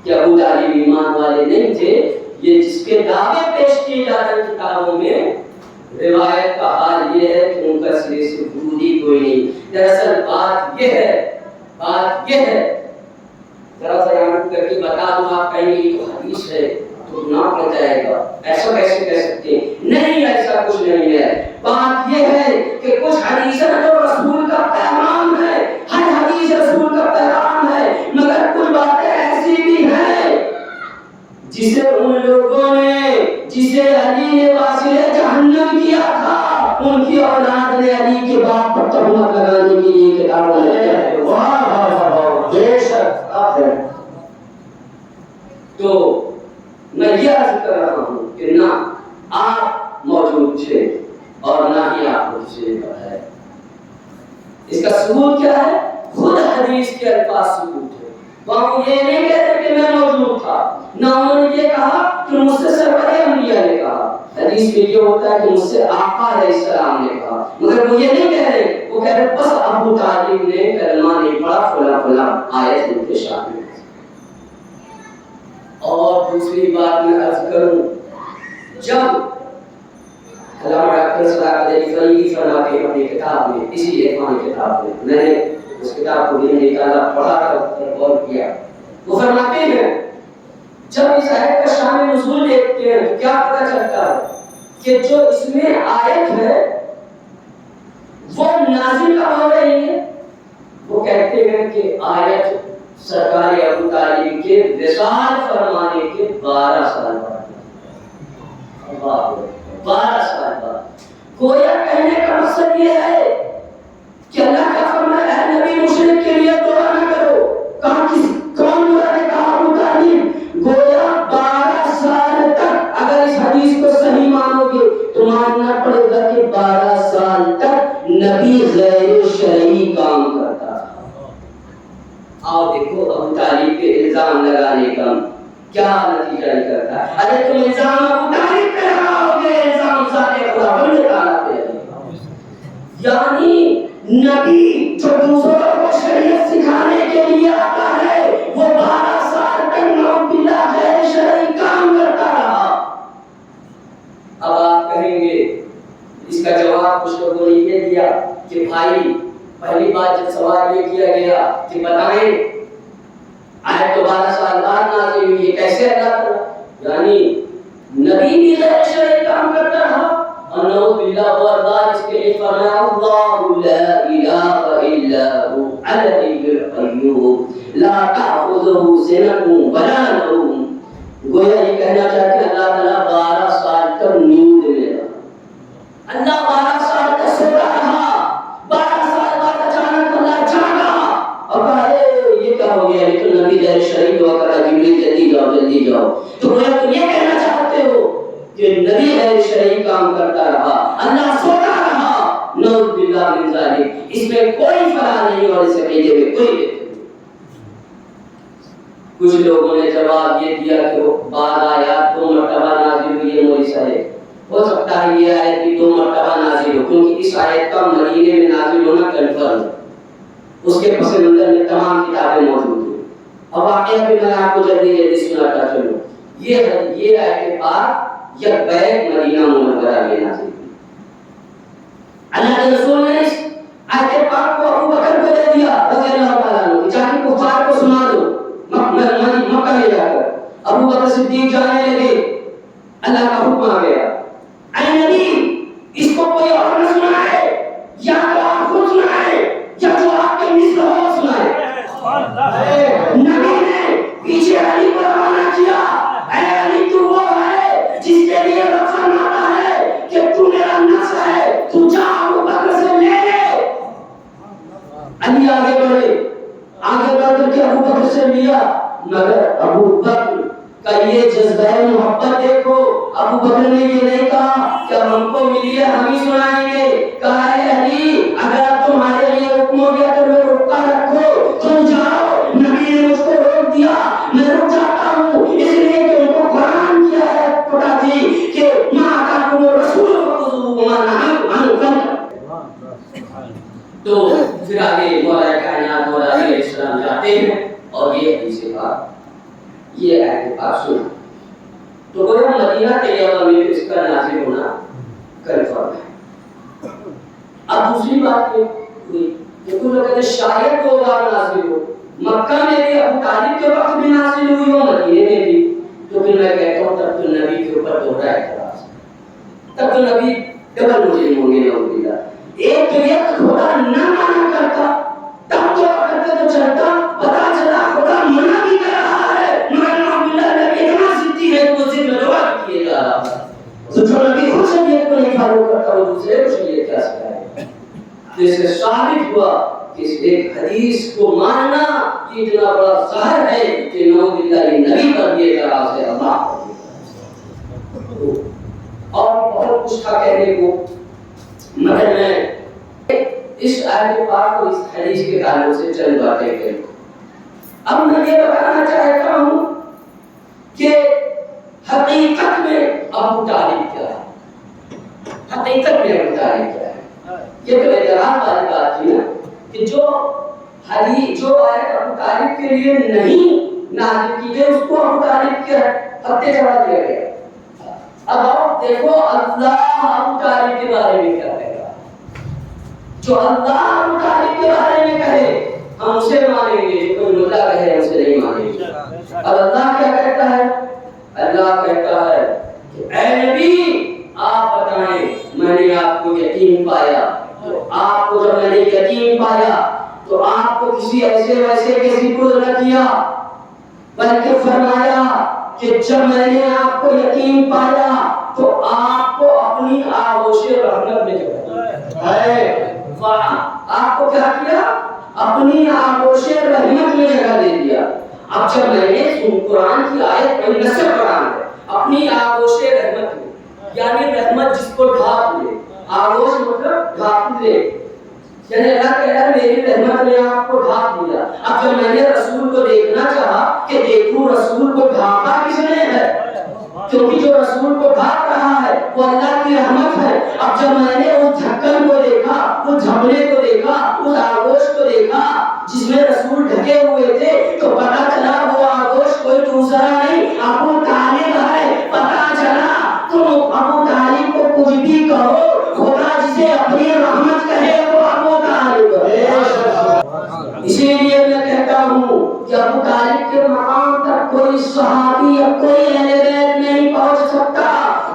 کہ ابو طالب ایمان والے نہیں تھے۔ یہ جس کے دعوے پیش کیے جا رہے کتابوں میں، روایت کا حال یہ ہے کہ ان کا سرے سے وجود ہی کوئی نہیں۔ دراصل بات یہ ہے ذرا سا یہاں کر کے بتا دوں، آپ کہیں گے تو حدیث ہے تو گناہ پڑ جائے گا، ایسا کیسے کہہ سکتے ہیں؟ نہیں، ایسا کچھ نہیں ہے۔ بات یہ ہے کہ کچھ حدیثیں جو رسول کا پیغام ہے، ہر حدیث رسول کا پیغام ہے، مگر کچھ باتیں ایسی بھی ہیں جسے ان لوگوں نے، جسے علی نے واصل جہنم کیا تھا، ان کی اولاد نے علی کے باپ پر تہمت لگانے کے لیے کتابیں لکھی ہیں۔ واہ واہ واہ، بے شک ہے. تو میں یہ عرض کر رہا ہوں کہ نہ آپ موجود تھے اور نہ ہی آپ کو کسی نے بتایا. اس کا ثبوت کیا ہے؟ خود حدیث کے الفاظ ثبوت ہے. وہ یہ نہیں کہتے کہ میں موجود تھا، نہ انہوں نے یہ کہا کہ مجھ سے سرور انبیاء نے کہا. حدیث میں یہ ہوتا ہے کہ مجھ سے آقا علیہ السلام نے کہا، مگر وہ یہ نہیں کہہ رہے. وہ کہہ رہے بس ابو طالب نے کلمہ نہیں پڑھا، فلاں فلاں آیت ان کے شامل. اور دوسری بات میں عرض کروں، جب علامہ ڈاکٹر صلاح علیہ فریدی فرماتے ہیں اپنی کتاب میں، اسی ایک کتاب میں نے اس کتاب کو بھی نکالا، پڑھا اور غور کیا. وہ فرماتے ہیں جب اس آیت کا شان نزول دیکھتے ہیں تو کیا پتہ چلتا ہے کہ جو اس میں آیت ہے وہ نازل کب ہو رہی ہے. وہ کہتے ہیں کہ آیت سرکار ابو طالب کے وصال فرمانے کے 12 سال بعد. 12 سال بعد. گویا کہنے کا مقصد یہ ہے کہ اللہ کا فرمان ہے نبی مشرک کے لیے دعا نہ کرو. کون برا نے کہا؟ ابو طالب. گویا 12 سال تک اگر اس حدیث کو صحیح مانو گے تو ماننا پڑے گا کہ 12 سال تک نبی غیر شرعی کام کرتا تھا. آؤ دیکھو ابو طالب پہ الزام لگانے کا کیا نتیجہ نکلتا ہے. ارے تم الزام ابو طالب پہ لگاؤ گے، الزام ذات خدا بندے تعالیٰ پہ لگاؤ. یعنی نبی جو دوسروں کو شریعت سکھانے کے لیے آتا ہے وہ 12 سال تک نعوذ باللہ غیر شرعی کام کرتا رہا. اب آپ کہیں گے اس کا جواب کچھ لوگوں نے یہ دیا کہ بھائی پہلی بات جب سوال یہ کیا گیا کہ بتائیں آیت تو 12 سال بعد نازل ہوئی ہے، کیسے اللہ تعالیٰ یعنی نبی بھی غیر شرعی کام کرتا رہا. اور نعوذ باللہ وردار اس کے لیے فرمایا اللہ لا الہ الا هو الحی القیوم لا تأخذہ سنۃ ولا نوم. گویا یہ کہنا چاہتے ہیں اللہ تعالیٰ 12 سال تک نیند میں رہا. اللہ 12 سال تک سوتا رہا. 12 سال بعد اچانک اللہ جاگا اور کہا یہ کیا ہو گیا؟ لیکن نبی غیر شرعی دعا کرا جبریل جلدی جاؤ. تو گویا تم یہ کہنا چاہتے ہو کہ نبی غیر شرعی کام کرتا رہا، اللہ سوتا رہا. نعوذ باللہ من ذالک. اس میں کوئی فلاح نہیں اور اس عقیدے میں کوئی بہتر نہیں. کچھ لوگوں نے جواب یہ دیا کہ وہ بعض آیات 2 مرتبہ نازل ہوئی ہے. مولوی صاحب ہو سکتا ہے یہ آیت بھی 2 مرتبہ نازل ہو کیونکہ اس آیت کا مدینے میں نازل ہونا کنفرم ہے. اس کے پس منظر میں تمام کتابیں موجود ہیں. اب واقعہ بھی میں آپ کو جلدی سناتا چلوں. یہ آیت پاک یا بیت مدینہ منورہ میں نازل ہوئی. اللہ کے رسول نے اس آیت پاک کو ابو بکر کو دے دیا رضی اللہ تعالیٰ عنہ، چاہے کفار کو سنا دو مکہ میں جا کر. ابو بکر صدیق جانے لگے، اللہ کا حکم آ گیا اے نبی اس کو کوئی اور نہ سنائے، یا تو آپ خود سنائے یا جو آپ کے مثل ہو سنائے. نبی نے پیچھے علی کو روانہ کیا. اے علی تو وہ ہے جس کے لیے رفع ناتا ہے کہ تو میرا نسل ہے، تو جا ابو بکر سے لے لے. علی آگے بڑھ کر کے ابو بکر سے لیا، مگر ابو بکر کا یہ جذبہ محبت دیکھو. ابو بکر نے یہ نہیں کہا کہ ہم کو ملی ہے ہم ہی سنائیں گے. کہا ہے علی اگر تمہارے لیے حکم ہو گیا تو میں روکا رکھو، تم جاؤ. نبی نے مجھ کو روک دیا، میں رک جاتا ہوں اس لیے کہ ان کو قرآن کیا ہے پتا تھی کہ ما آتاکم الرسول فخذوہ وما نہاکم عنہ. تو پھر آگے مولا کائنات مولا علیہ السلام جاتے ہیں اور یہ حدیث پاک یہ آیت پاک سنا. تو وہ مدینہ طیبہ میں اس کا نازل ہونا کنفرم ہے. اب دوسری بات یہ ہوئی کہ کچھ لوگ کہتے ہیں شاید 2 بار نازل ہو. مکہ میں بھی ابو طالب کے وقت بھی نازل ہوئی ہو، مدینے میں بھی. تو پھر میں کہتا ہوں تب تو نبی کے اوپر دوہرا اعتراض ہے. تب تو نبی ڈبل مجرم ہوں گے نعوذ باللہ. ایک تو یہ خدا نہ مانا کرتا تب کیا کرتے تو چلتا، پتا چلا خدا منع بھی کر رہا ہے مگر نعوذ باللہ نبی اتنا ضدی ہے کہ وہ ضد میں دعا کیے جا رہا ہے. تو جو نبی خود شریعت کو نہیں فالو کرتا وہ دوسرے کو شریعت کیا سکھائے. تو اس سے ثابت ہوا اس ایک حدیث کو ماننا یہ اتنا بڑا زہر ہے کہ نعوذ باللہ نبی پر بھی اعتراض ہے، اللہ پر۔ اور بہت کچھ تھا کہنے کو، مگر میں اس آیت پاک اور اس حدیث کے تعلق سے چند باتیں کروں۔ اب میں یہ بتانا چاہتا ہوں کہ حقیقت میں ابو طالب کیا ہے، حقیقت میں ابو طالب کیا ہے۔ یہ تو اعتراض والی بات تھی نا کہ جو حدیث جو آیت ابو طالب کے لیے نہیں نازل کی گئی اس کو ابو طالب کے ہتھے چڑھا دیا گیا۔ اب آپ دیکھو اللہ ابو طالب کے بارے میں کیا کہے گا۔ جو اللہ ابو طالب کے بارے میں کہے ہم اسے مانیں گے، جو کوئی ملا کہے ہم اسے نہیں مانیں گے۔ اب اللہ کیا کہتا ہے؟ اللہ کہتا ہے کہ اے نبی آپ بتائیں، میں نے آپ کو یتیم پایا، تو آپ کو جب میں نے یتیم پایا تو آپ کو کسی ایسے ویسے کے سپرد نہ کیا، بلکہ فرمایا کہ جب میں نے آپ کو یتیم پایا تو آپ کو اپنی آغوش رحمت میں جگہ ہے، آپ کو کیا کیا؟ اپنی آغوش رحمت میں جگہ دے دیا۔ اب جب میں نے قرآن کی آیت پڑھی، نص قرآن ہے، اپنی آغوش رحمت میں، یعنی رحمت جس کو ڈھانپ لے، آغوش مطلب ڈھانپ لے، یعنی اللہ کہہ رہا ہے میری رحمت نے آپ کو ڈھانپ لیا۔ اب جب میں نے رسول کو دیکھنا چاہا کہ دیکھوں رسول کو ڈھانپا کس نے ہے، کیونکہ جو رسول کو ڈھانپ رہا ہے وہ اللہ کی رحمت ہے۔ اب جب میں نے اس ڈھکن کو دیکھا، اس جھبلے کو دیکھا، اس آغوش کو دیکھا جس میں رسول ڈھکے ہوئے تھے، تو پتا چلا وہ آغوش کوئی دوسرا نہیں ابو طالب ہے۔ پتا چلا تم ابو طالب کو کچھ بھی کہو، خدا جسے اپنی رحمت کہے وہ ابو طالب ہے۔ اسی لیے میں کہتا ہوں کہ ابو طالب کے مقام تک کوئی صحابی یا کوئی اہل بیت نہیں پہنچ سکتا۔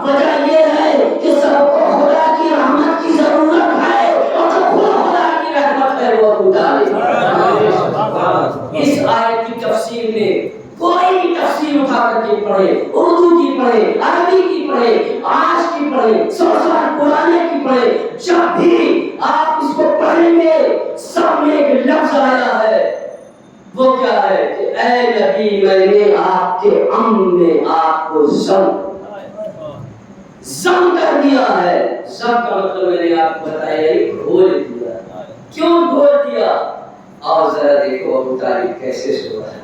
وجہ یہ ہے کہ سب کو خدا کی رحمت کی ضرورت ہے، اور جو خود خدا کی رحمت ہے وہ ابو طالب ہے۔ اس آیت کی تفسیر میں کوئی بھی تفسیر اٹھا کر کے پڑھے، اردو کی پڑھے، عربی کی پڑھے، آج کی پڑھے، 100 سال پرانے کی پڑھے، جب بھی آپ اس کو پڑھیں گے سب میں ایک لفظ آیا ہے، وہ کیا ہے کہ اے نبی میں نے آپ کے امن میں آپ کو ضم کر دیا ہے۔ ضم کا مطلب میں نے آپ کو بتایا گھول دیا۔ کیوں گھول دیا؟ اور ذرا دیکھو ابو طالب کیسے سو رہا ہے۔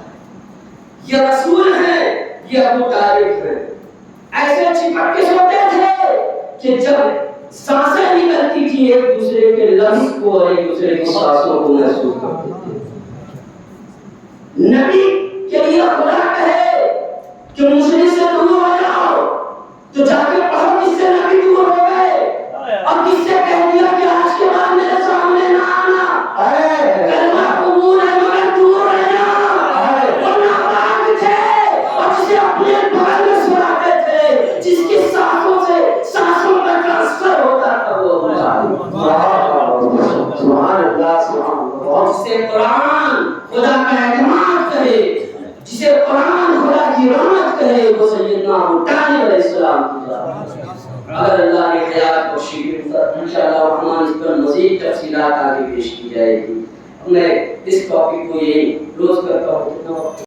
یہ رسول ہے، یہ ابو طالب ہے، ایسے چپک کے سوتے تھے کہ جب سانسیں نکلتی تھی ایک دوسرے کے لمس کو اور ایک دوسرے کی سانسوں کو محسوس کرتے تھے۔ نبی کے لیے خدا کہے کہ مشرک سے دور ہو جاؤ تو جا کے پڑھو کس سے نبی دور ہو گئے، اور کس سے کہہ دیا کہ آج کے بعد میرے سامنے نہ آنا، کلمہ قبول ہے مگر دور رہنا۔ وہ ناپاک تھے اور جسے اپنے بغل میں سلاتے تھے، جس کی سانسوں سے سانسوں کا ٹرانسفر ہوتا تھا، وہ سبحان اللہ سبحان اللہ۔ اور جسے قرآن خدا کا اعتماد کرے، جسے قرآن خدا کی رحمت کہے، وہ سیدنا ابو طالب علیہ السلام کی ذات۔ اگر اللہ نے حیات کو شیئر انشاءاللہ الرحمن اس پر مزید تفصیلات آگے پیش کی جائے گی۔ میں اس ٹاپک کو یہی کلوز کرتا ہوں۔